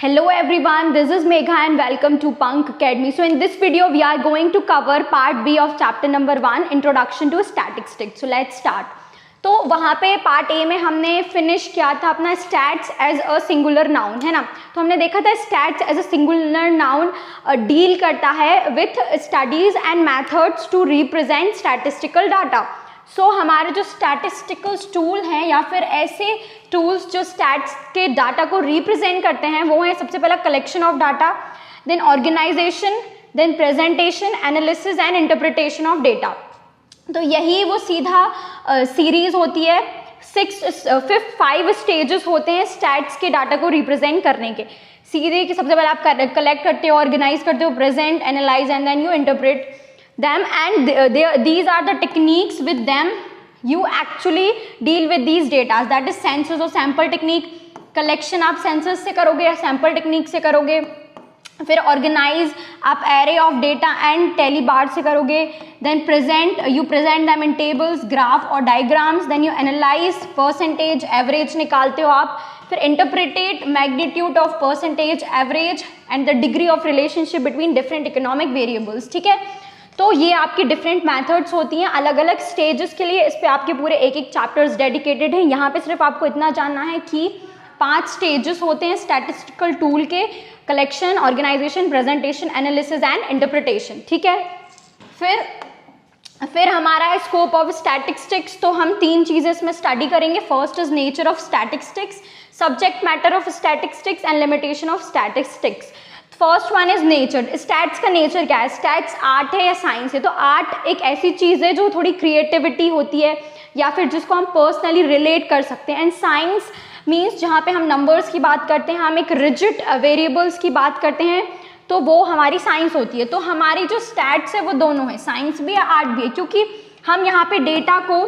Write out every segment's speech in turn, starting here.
Hello everyone, this is Megha and welcome to Pankh Academy. So in this video we are going to cover part B of chapter number 1, Introduction to Statistics. So let's start. तो वहाँ पे part A में हमने finish किया था अपना stats as a singular noun, है ना. तो हमने देखा था stats as a singular noun deal करता है with studies and methods to represent statistical data. So हमारे जो स्टैटिस्टिकल टूल हैं या फिर ऐसे टूल्स जो स्टैट्स के डाटा को रिप्रेजेंट करते हैं वो है सबसे पहला collection of data, then organisation, then presentation, analysis and interpretation of data. तो यही वो सीधा सीरीज होती है. 5 स्टेजेस होते हैं स्टैट्स के डाटा को रिप्रेजेंट करने के. सीधे कि सबसे पहले आप कलेक्ट करते हो, ऑर्गेनाइज करते हो, present, analyse and then you interpret them, and these are the techniques with them you actually deal with these data. That is census or sample technique. collection आप census से करोगे या sample technique से करोगे. फिर organize आप array of data and tally bar से करोगे. then you present them in tables, graph और diagrams. then you analyze percentage, average निकालते हो आप. फिर interpretate magnitude of percentage, average and the degree of relationship between different economic variables. ठीक है. तो ये आपकी डिफरेंट मेथड्स होती हैं अलग अलग स्टेजेस के लिए. इस पे आपके पूरे एक चैप्टर्स डेडिकेटेड हैं. यहाँ पे सिर्फ आपको इतना जानना है कि 5 स्टेजेस होते हैं स्टैटिस्टिकल टूल के: collection, organisation, presentation, analysis and interpretation. ठीक है. फिर हमारा है स्कोप ऑफ स्टैटिस्टिक्स. तो हम 3 चीज़ें इसमें स्टडी करेंगे. First is nature of statistics, subject matter of statistics and limitation of statistics. First one is nature. Stats का नेचर क्या है? स्टैट्स आर्ट है या साइंस है? तो आर्ट एक ऐसी चीज़ है जो थोड़ी क्रिएटिविटी होती है या फिर जिसको हम पर्सनली रिलेट कर सकते हैं. एंड साइंस मीन्स जहाँ पे हम नंबर्स की बात करते हैं, हम एक रिजिड वेरिएबल्स की बात करते हैं, तो वो हमारी साइंस होती है. तो हमारी जो स्टैट्स है वो दोनों है, साइंस भी है आर्ट भी है, क्योंकि हम यहाँ पे डेटा को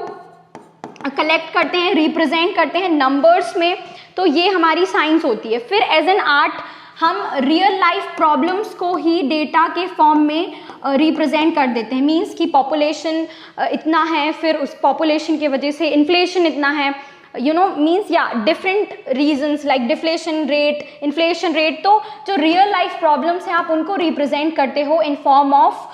कलेक्ट करते हैं, रिप्रेजेंट करते हैं नंबर्स में, तो ये हमारी साइंस होती है. फिर एज एन आर्ट हम रियल लाइफ प्रॉब्लम्स को ही डेटा के फॉर्म में रिप्रेजेंट कर देते हैं. मींस कि पॉपुलेशन इतना है, फिर उस पॉपुलेशन की वजह से इन्फ्लेशन इतना है, मीन्स या different reasons like deflation rate, inflation rate. तो जो रियल लाइफ प्रॉब्लम्स हैं आप उनको रिप्रेजेंट करते हो in form of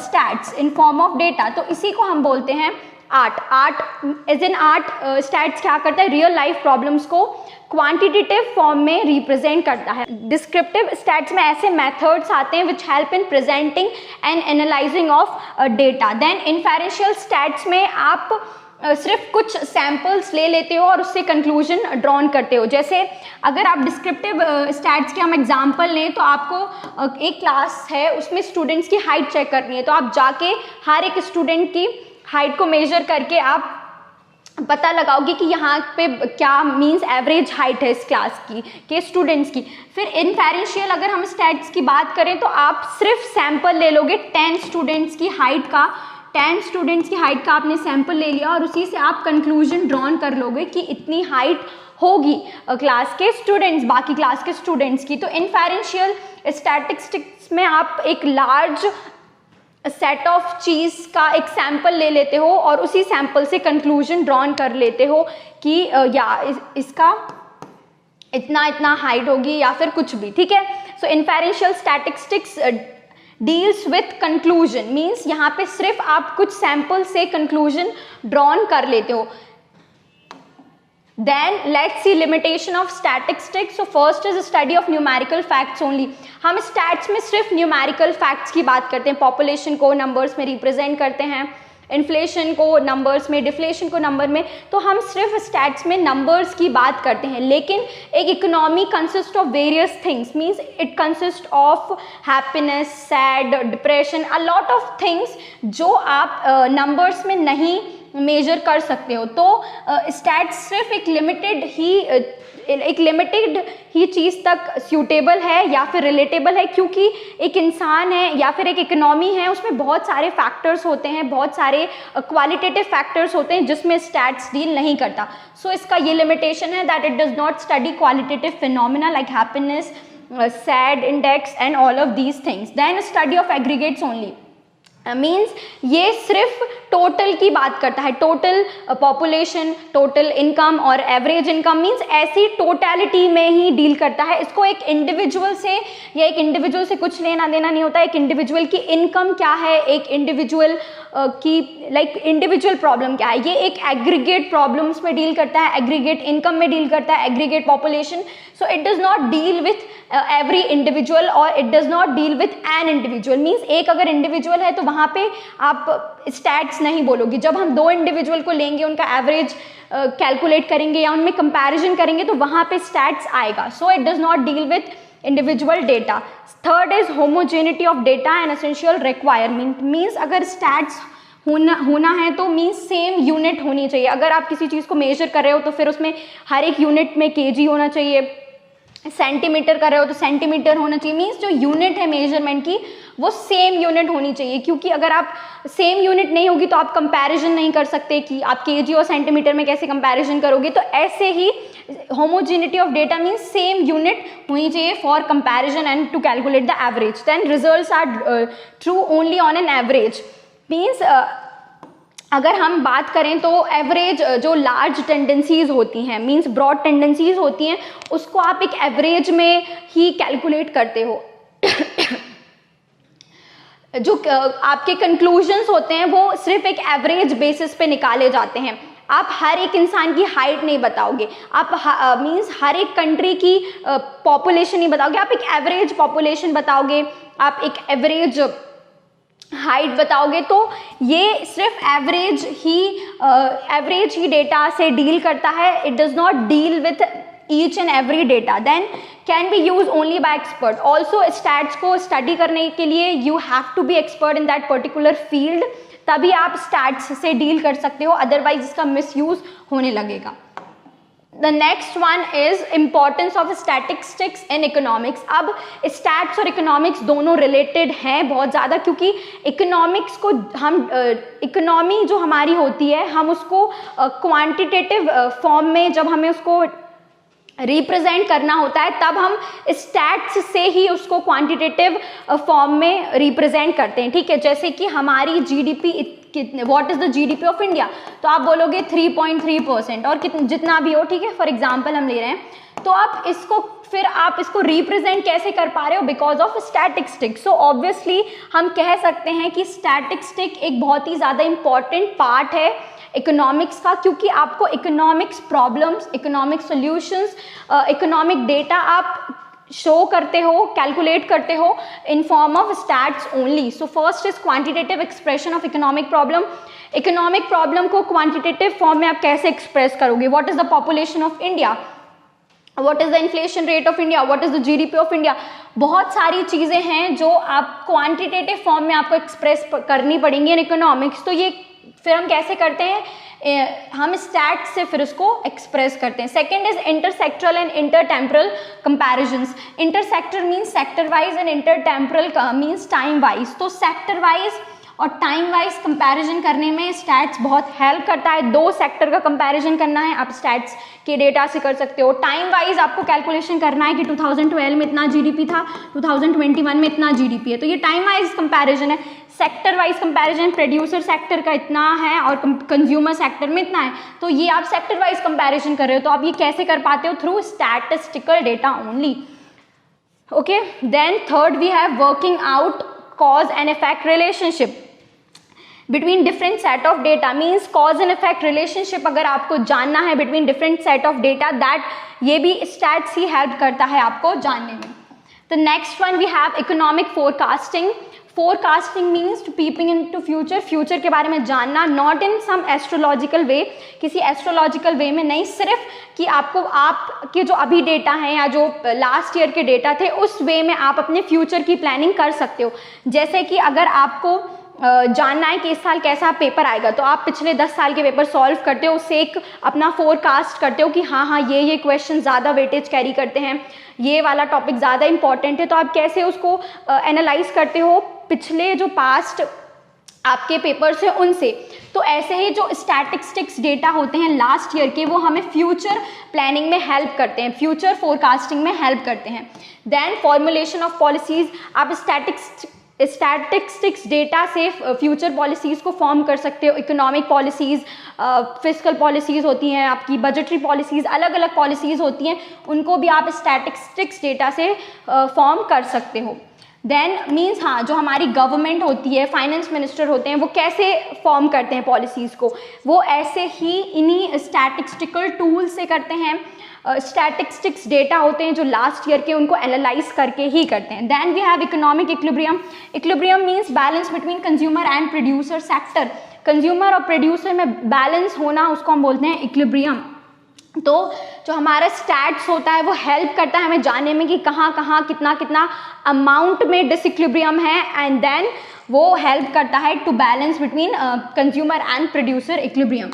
stats, in form of data. तो इसी को हम बोलते हैं art. Art as an art stats क्या करता है? रियल लाइफ प्रॉब्लम्स को क्वांटिटेटिव फॉर्म में रिप्रेजेंट करता है. डिस्क्रिप्टिव स्टैट्स में ऐसे मेथड्स आते हैं which help in presenting and analysing of data. Then inferential stats में आप सिर्फ कुछ सैम्पल्स ले लेते हो और उससे कंक्लूजन ड्रॉन करते हो. जैसे अगर आप डिस्क्रिप्टिव स्टैट्स के हम एग्जांपल लें तो आपको एक क्लास है, उसमें स्टूडेंट्स की हाइट चेक करनी है, तो आप जाके हर एक स्टूडेंट की हाइट को मेजर करके आप पता लगाओगे कि यहाँ पे क्या मीन्स एवरेज हाइट है इस क्लास की के स्टूडेंट्स की. फिर इन्फेरेंशियल अगर हम स्टैट्स की बात करें तो आप सिर्फ सैंपल ले लोगे 10 स्टूडेंट्स की हाइट का. 10 स्टूडेंट्स की हाइट का आपने सैंपल ले लिया और उसी से आप कंक्लूजन ड्रॉन कर लोगे कि इतनी हाइट होगी क्लास के स्टूडेंट्स, बाकी क्लास के स्टूडेंट्स की. तो इन्फेरेंशियल स्टैटिस्टिक्स में आप एक लार्ज सेट ऑफ चीज़ का एक सैंपल ले लेते हो और उसी सैंपल से कंक्लूजन ड्रॉन कर लेते हो कि इसका इतना हाइट होगी या फिर कुछ भी. ठीक है. So inferential statistics deals with conclusion, means यहाँ पे सिर्फ आप कुछ सैंपल से कंक्लूजन ड्रॉन कर लेते हो. Then let's see limitation of statistics. So first is study of numerical facts only. हम स्टैट्स में सिर्फ न्यूमेरिकल फैक्ट्स की बात करते हैं. पॉपुलेशन को नंबर्स में रिप्रेजेंट करते हैं, इन्फ्लेशन को नंबर्स में, डिफ्लेशन को नंबर में. तो हम सिर्फ स्टैट्स में नंबर्स की बात करते हैं. लेकिन एक economy consist of various things, means it consist of happiness, sad, depression, a lot of things जो आप नंबर्स में नहीं मेजर कर सकते हो. तो स्टैट्स सिर्फ एक लिमिटेड ही चीज़ तक सूटेबल है या फिर रिलेटेबल है, क्योंकि एक इंसान है या फिर एक इकोनॉमी है, उसमें बहुत सारे फैक्टर्स होते हैं, बहुत सारे क्वालिटेटिव फैक्टर्स होते हैं जिसमें स्टैट्स डील नहीं करता. सो इसका ये लिमिटेशन है that it does not study qualitative phenomena like happiness, sad index and all of these things. Then study of aggregates only, means ये सिर्फ टोटल की बात करता है, टोटल पॉपुलेशन, टोटल इनकम और एवरेज इनकम, मीन्स ऐसी totality में ही डील करता है। इसको एक इंडिविजुअल से या एक इंडिविजुअल से कुछ लेना देना नहीं होता। एक इंडिविजुअल की इनकम क्या है, एक इंडिविजुअल की इंडिविजुअल प्रॉब्लम क्या है, ये एक एग्रीगेट प्रॉब्लम्स में डील करता है, एग्रीगेट इनकम में डील करता है, aggregate population. So it does not deal with every individual और it does not deal with an individual. Means एक अगर इंडिविजुअल है तो वहाँ पे आप स्टैट्स नहीं बोलोगे। जब हम दो इंडिविजुअल को लेंगे, उनका एवरेज कैलकुलेट करेंगे या उनमें कंपैरिजन करेंगे तो वहाँ पे स्टैट्स आएगा। सो it does not deal with individual data. Third is homogeneity of data and essential requirement. Means अगर स्टैट्स होना है तो मीन्स सेम यूनिट होनी चाहिए। अगर आप किसी चीज़ को मेजर कर रहे हो तो फिर उसमें हर एक यूनिट में केजी होना चाहिए, सेंटीमीटर कर रहे हो तो सेंटीमीटर होना चाहिए। मीन्स जो यूनिट है मेजरमेंट की वो सेम यूनिट होनी चाहिए, क्योंकि अगर आप सेम यूनिट नहीं होगी तो आप कंपैरिजन नहीं कर सकते कि आप केजी और सेंटीमीटर में कैसे कंपैरिजन करोगे। तो ऐसे ही homogeneity of data means same unit होनी चाहिए for comparison and to calculate the average. Then results are true only on an average. Means अगर हम बात करें तो एवरेज जो लार्ज टेंडेंसीज होती हैं, मीन्स ब्रॉड टेंडेंसीज होती हैं, उसको आप एक एवरेज में ही कैलकुलेट करते हो। जो आपके कंक्लूजन्स होते हैं वो सिर्फ एक एवरेज बेसिस पे निकाले जाते हैं। आप हर एक इंसान की हाइट नहीं बताओगे, आप मीन्स हर एक कंट्री की पॉपुलेशन नहीं बताओगे, आप एक एवरेज पॉपुलेशन बताओगे, आप एक एवरेज हाइट बताओगे। तो ये सिर्फ एवरेज ही डेटा से डील करता है। It does not deal with each and every data. Then can be use only by expert. Also stats को स्टडी करने के लिए you have to be expert in that particular field, तभी आप स्टैट्स से डील कर सकते हो, अदरवाइज इसका मिसयूज होने लगेगा। The next one is importance of statistics in economics. अब स्टैट्स और इकोनॉमिक्स दोनों रिलेटेड हैं बहुत ज़्यादा, क्योंकि इकोनॉमिक्स को हम इकोनॉमी जो हमारी होती है हम उसको क्वांटिटेटिव फॉर्म में जब हमें उसको रिप्रेजेंट करना होता है तब हम स्टैट्स से ही उसको क्वांटिटेटिव फॉर्म में रिप्रेजेंट करते हैं। ठीक है, जैसे कि हमारी जीडीपी कितने, what is the GDP of India, तो आप बोलोगे 3.3% और जितना भी हो। ठीक है, फॉर एग्जांपल हम ले रहे हैं, तो आप इसको रिप्रेजेंट कैसे कर पा रहे हो, because of statistics. So obviously हम कह सकते हैं कि स्टैटिस्टिक एक बहुत ही ज़्यादा इंपॉर्टेंट पार्ट है इकोनॉमिक्स का, क्योंकि आपको economics problems, economic solutions, economic data आप शो करते हो, कैलकुलेट करते हो in form of stats only. So first is quantitative expression of economic problem. Economic problem को क्वांटिटेटिव फॉर्म में आप कैसे एक्सप्रेस करोगे? What is the population of India, what is the inflation rate of India, what is the GDP of India. बहुत सारी चीज़ें हैं जो आप क्वांटिटेटिव फॉर्म में आपको एक्सप्रेस करनी पड़ेंगी इन इकोनॉमिक्स। तो ये फिर हम कैसे करते हैं, हम स्टैट्स से फिर उसको एक्सप्रेस करते हैं। Second is intersectoral and intertemporal comparisons. Intersector means sector wise and intertemporal means time wise. तो सेक्टर वाइज और टाइम वाइज कंपैरिजन करने में स्टैट्स बहुत हेल्प करता है। दो सेक्टर का कंपैरिजन करना है, आप स्टैट्स के डेटा से कर सकते हो। टाइम वाइज आपको कैलकुलेशन करना है कि 2012 में इतना जीडीपी था, 2021 में इतना जीडीपी है, तो ये टाइम वाइज कंपैरिजन है। Sector wise comparison, producer sector का इतना है और कंज्यूमर सेक्टर में इतना है, तो ये आप सेक्टर वाइज कंपैरिजन कर रहे हो। तो आप ये कैसे कर पाते हो? Through statistical data only. Okay, then third we have working out cause and effect relationship between different set of data. Means cause and effect relationship अगर आपको जानना है between different set of data, that ये भी stats ही help करता है आपको जानने में। The next one we have economic forecasting. Forecasting means to peeping into future, future के बारे में जानना, नॉट इन सम एस्ट्रोलॉजिकल वे, किसी एस्ट्रोलॉजिकल वे में नहीं, सिर्फ कि आपको आपके जो अभी डेटा हैं या जो लास्ट ईयर के डेटा थे उस वे में आप अपने फ्यूचर की प्लानिंग कर सकते हो। जैसे कि अगर आपको जानना है कि इस साल कैसा पेपर आएगा, तो आप पिछले 10 साल के पेपर सॉल्व करते हो, उससे एक अपना फोरकास्ट करते हो कि हाँ ये क्वेश्चन ज़्यादा वेटेज कैरी करते हैं, ये वाला टॉपिक ज़्यादा इंपॉर्टेंट है। तो आप कैसे उसको एनालाइज करते हो पिछले जो पास्ट आपके पेपर्स हैं उनसे। तो ऐसे ही जो स्टैटिस्टिक्स डेटा होते हैं लास्ट ईयर के, वो हमें फ्यूचर प्लानिंग में हेल्प करते हैं, फ्यूचर फोरकास्टिंग में हेल्प करते हैं। Then formulation of policies. आप स्टैटिस्टिक्स डेटा से फ्यूचर पॉलिसीज़ को फॉर्म कर सकते हो, इकोनॉमिक पॉलिसीज़, फिस्कल पॉलिसीज़ होती हैं, आपकी बजटरी पॉलिसीज़, अलग अलग पॉलिसीज़ होती हैं, उनको भी आप स्टैटिस्टिक्स डेटा से फॉर्म कर सकते हो। देन मीन्स हाँ, जो हमारी गवर्नमेंट होती है, फाइनेंस मिनिस्टर होते हैं, वो कैसे फॉर्म करते हैं पॉलिसीज़ को, वो ऐसे ही इन्हीं स्टैटिस्टिकल टूल से करते हैं। स्टैटिस्टिक्स डेटा होते हैं जो लास्ट ईयर के, उनको एनालाइज करके ही करते हैं। Then we have economic equilibrium. Equilibrium means balance between consumer and producer sector. Consumer और प्रोड्यूसर में बैलेंस होना, उसको हम बोलते हैं इक्विलिब्रियम। तो जो हमारा स्टैट्स होता है वो हेल्प करता है हमें जानने में कि कहाँ कहाँ कितना कितना अमाउंट में डिसइक्विलिब्रियम है, एंड देन वो हेल्प करता है to balance between consumer and producer equilibrium.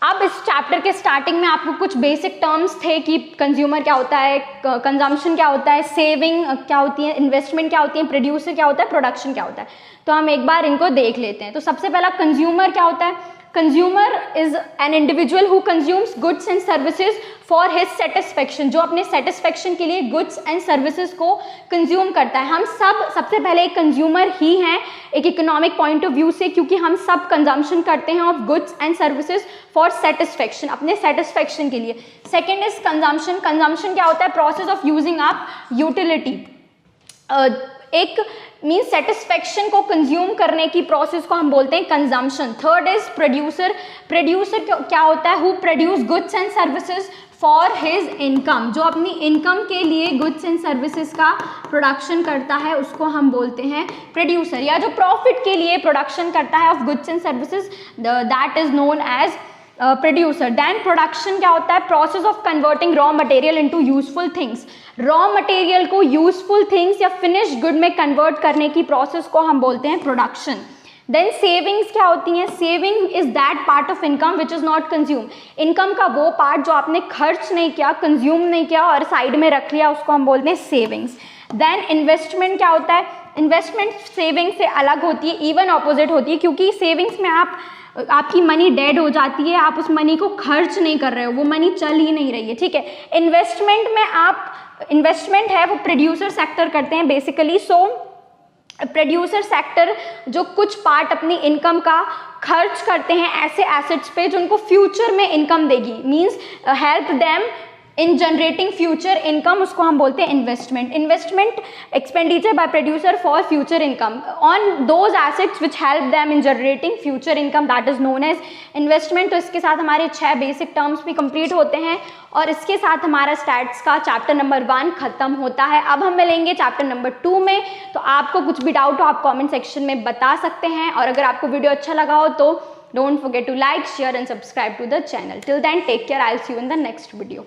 अब इस चैप्टर के स्टार्टिंग में आपको कुछ बेसिक टर्म्स थे कि कंज्यूमर क्या होता है, कंजम्पशन क्या होता है, सेविंग क्या होती है, इन्वेस्टमेंट क्या होती है, प्रोड्यूसर क्या होता है, प्रोडक्शन क्या होता है। तो हम एक बार इनको देख लेते हैं। तो सबसे पहला कंज्यूमर क्या होता है। Consumer is an individual who consumes goods and services for his satisfaction, जो अपने सेटिस्फेक्शन के लिए गुड्स एंड सर्विसेज को कंज्यूम करता है। हम सब सबसे पहले एक कंज्यूमर ही हैं एक इकोनॉमिक पॉइंट ऑफ व्यू से, क्योंकि हम सब कंजम्पशन करते हैं of goods and services for satisfaction, अपने सेटिस्फेक्शन के लिए। Second is consumption. कंजम्पशन क्या होता है, process of using up utility. एक मीन्स सेटिस्फेक्शन को कंज्यूम करने की प्रोसेस को हम बोलते हैं consumption. Third is producer. Producer क्या होता है, who produce goods and services for his income, जो अपनी इनकम के लिए गुड्स एंड सर्विसेज का प्रोडक्शन करता है, उसको हम बोलते हैं प्रोड्यूसर। या जो प्रॉफिट के लिए प्रोडक्शन करता है of goods and services, that is known as producer. Then production क्या होता है, process of converting raw material into useful things. Raw material को यूजफुल थिंग्स या फिनिश्ड गुड में कन्वर्ट करने की प्रोसेस को हम बोलते हैं प्रोडक्शन। देन सेविंग्स क्या होती हैं, saving is that part of income which is not consume. Income का वो पार्ट जो आपने खर्च नहीं किया, कंज्यूम नहीं किया और साइड में रख लिया, उसको हम बोलते हैं सेविंग्स। देन इन्वेस्टमेंट क्या होता है, इन्वेस्टमेंट सेविंग से अलग होती है, इवन ऑपोजिट होती है, क्योंकि सेविंग्स में आपकी मनी डेड हो जाती है, आप उस मनी को खर्च नहीं कर रहे हो, वो मनी चल ही नहीं रही है, ठीक है। इन्वेस्टमेंट में इन्वेस्टमेंट है वो प्रोड्यूसर सेक्टर करते हैं बेसिकली। सो प्रोड्यूसर सेक्टर जो कुछ पार्ट अपनी इनकम का खर्च करते हैं ऐसे एसेट्स पे जो उनको फ्यूचर में इनकम देगी, means help them in generating future income, उसको हम बोलते हैं investment. Investment expenditure by producer for future income on those assets which help them in generating future income, that is known as investment. तो इसके साथ हमारे 6 basic terms भी complete होते हैं और इसके साथ हमारा स्टैट्स का चैप्टर नंबर 1 खत्म होता है। अब हम मिलेंगे चैप्टर नंबर 2 में। तो आपको कुछ भी डाउट हो आप कमेंट सेक्शन में बता सकते हैं, और अगर आपको वीडियो अच्छा लगा हो तो don't forget to like, share and subscribe to the channel. Till then, take care. I'll see you in the next video.